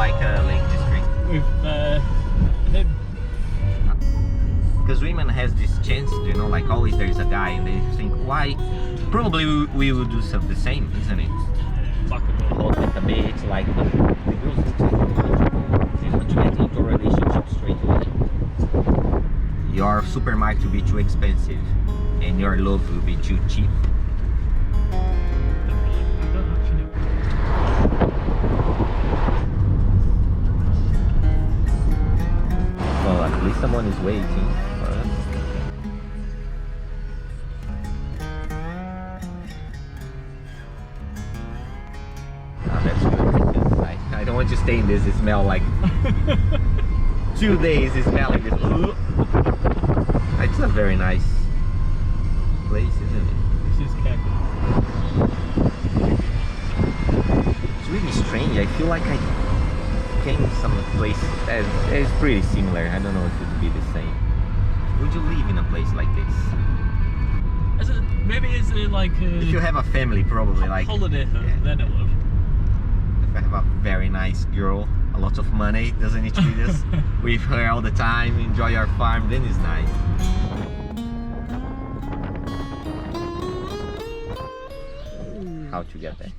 like a Lake District? With him. Because women has this chance, you know, like always there's a guy and they think, why? Probably we will do the same, isn't it? Like a bit. Hold it a bit, like the girls look like they want to get into a relationship straight away. Your supermarket will be too expensive and your love will be too cheap. I don't actually know. Well, at least someone is waiting for us. Ah, that's good because I don't want to stay in this smell like 2 days smelling this. It's a very nice place, isn't it? This is Kevin. It's really strange. I feel like I came some place that is pretty similar. I don't know if it would be the same. Would you live in a place like this? Maybe it's like a If you have a family, probably like holiday home, then it would. if I have a very nice girl, a lot of money, doesn't need to be this with her all the time, enjoy our farm, then it's nice. How to get there?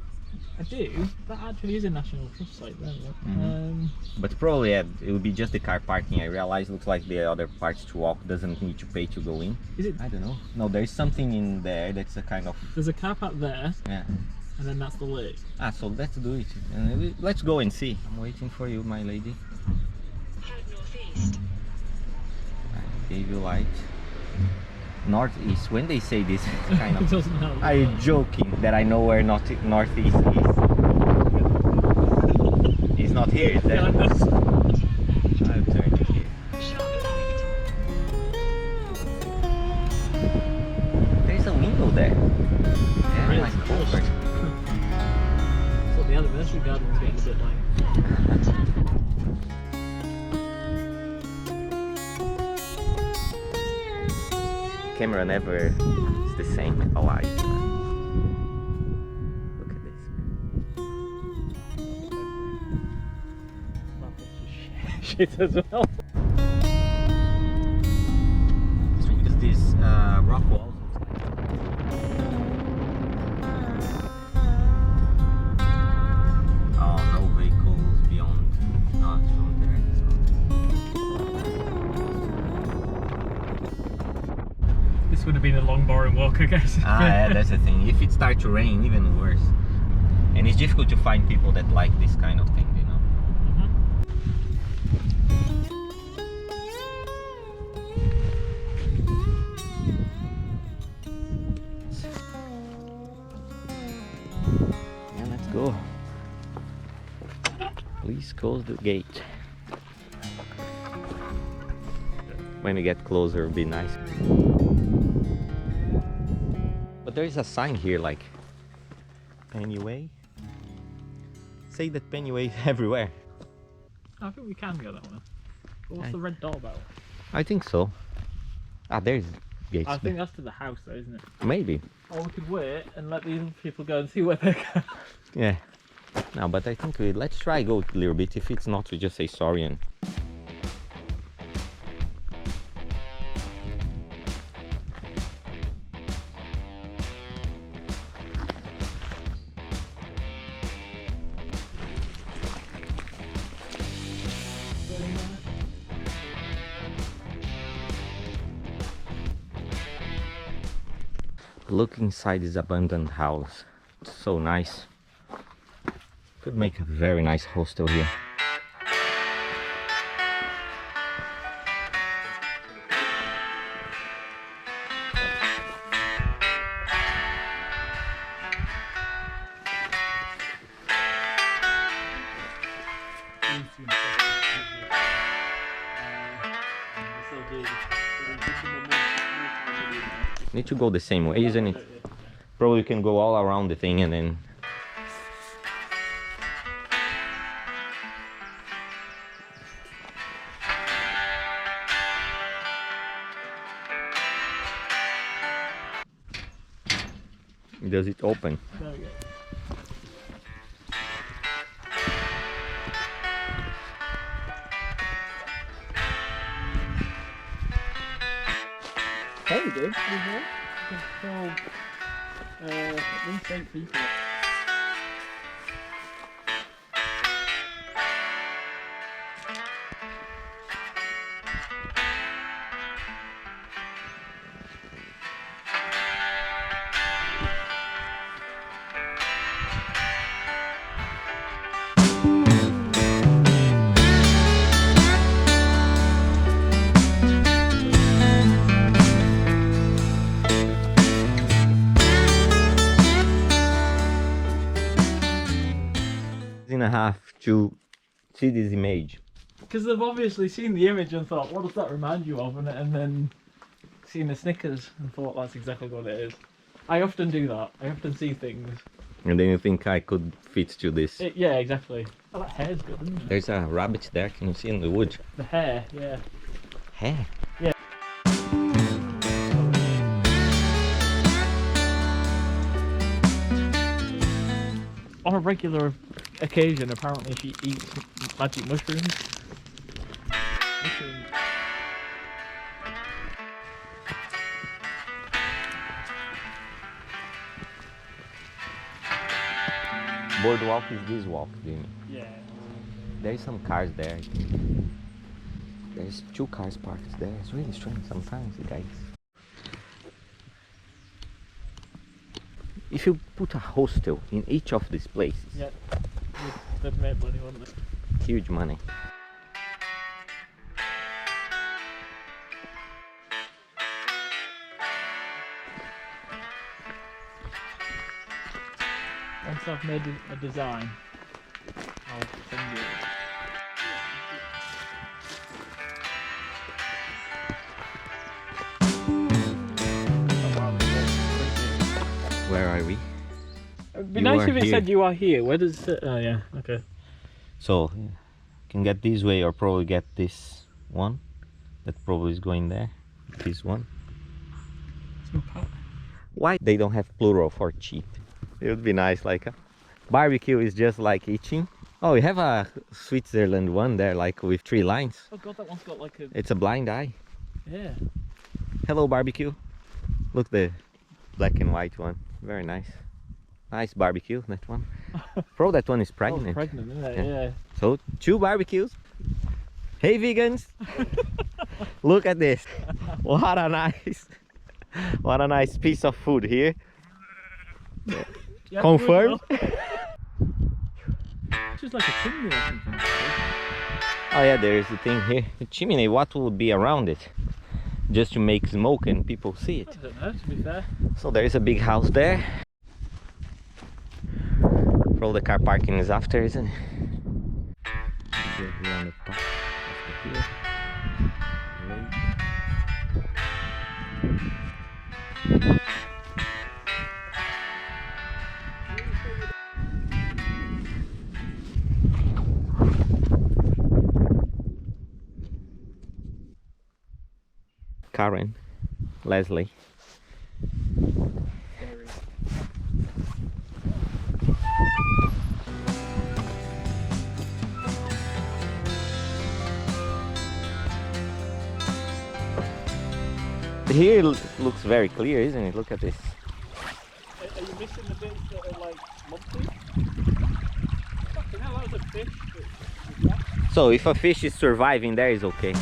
I do. That actually is a National Trust site then. Look. But probably it will be just the car parking. I realize looks like the other parts to walk doesn't need to pay to go in. Is it? I don't know. No, there's something in there that's a kind of There's a car park there, yeah. and then that's the lake. Ah, so let's do it. Let's go and see. I'm waiting for you, my lady. Head northeast. I gave you light. Northeast. When they say this kind It of, doesn't help. are you joking that I know where northeast is? It's not here. Is Yeah, that? that's- I'll turn it here. Sharp left. There's a window there. Yeah, Really? like comfort. So the anniversary garden was getting a bit like. Camera never is the same alive. Look at this. Shit as well. It's because this rock walls. Oh, no vehicles beyond. Not from there. This would have been a long, boring walk, I guess. Yeah, that's the thing. If it starts to rain, even worse. And it's difficult to find people that like this kind of thing, you know. Yeah, let's go. Please close the gate. When we get closer, it'll be nice. But there is a sign here like Pennyway. Say that Pennyway is everywhere. I think we can go that way. But what's the red doorbell? I think so. Ah, there's gates. I think that's to the house though, isn't it? Maybe. Or we could wait and let these people go and see where they go. Yeah. No, but I think let's try go a little bit. If it's not, we just say sorry and. Look inside this abandoned house. It's so nice. Could make a very nice hostel here. Need to go the same way, isn't it? Probably you can go all around the thing and then. Does it open? There we go. good, to be fair. I think at least 8 people. And a half to see this image. Because they've obviously seen the image and thought, what does that remind you of? And then seen the Snickers and thought that's exactly what it is. I often do that. I often see things. And then you think I could fit to this. Yeah, exactly. Oh, that hair's good, isn't it? There's a rabbit there, can you see in the wood? The hair, yeah. Hair? Yeah. On a regular occasion, apparently she eats magic mushrooms. Boardwalk is this walk, Jimmy. Yeah. There's some cars there. There's 2 cars parked there. It's really strange sometimes, guys. If you put a hostel in each of these places, Yeah. They've made money, wouldn't they? huge money. Once I've made a design, I'll send you it. Where are we? It'd be You nice are if it here. said you are here. Where does it? Oh yeah, okay. So, you can get this way or probably get this one. That probably is going there. This one. Why they don't have plural for cheap? It would be nice, like a barbecue is just like eating. Oh, we have a Switzerland one there, like with 3 lines. Oh god, that one's got like a... It's a blind eye. Yeah. Hello barbecue. Look, the black and white one. Very nice. Nice barbecue, that one. Bro, that one is pregnant. Oh, pregnant, isn't it? Yeah. Yeah. So 2 barbecues. Hey vegans. Look at this. What a nice piece of food here. Yeah, Confirmed. Just like a chimney or something. Oh yeah, there is a thing here. The chimney, what would be around it? Just to make smoke and people see it. I don't know, to be fair. So there is a big house there. Probably the car parking is after, isn't it? Here on the top of the hill. Karen, Leslie. Here looks very clear, isn't it? Look at this. Are you missing the bits that are like lumpy? Fucking hell, that was a fish. So if a fish is surviving there, is okay.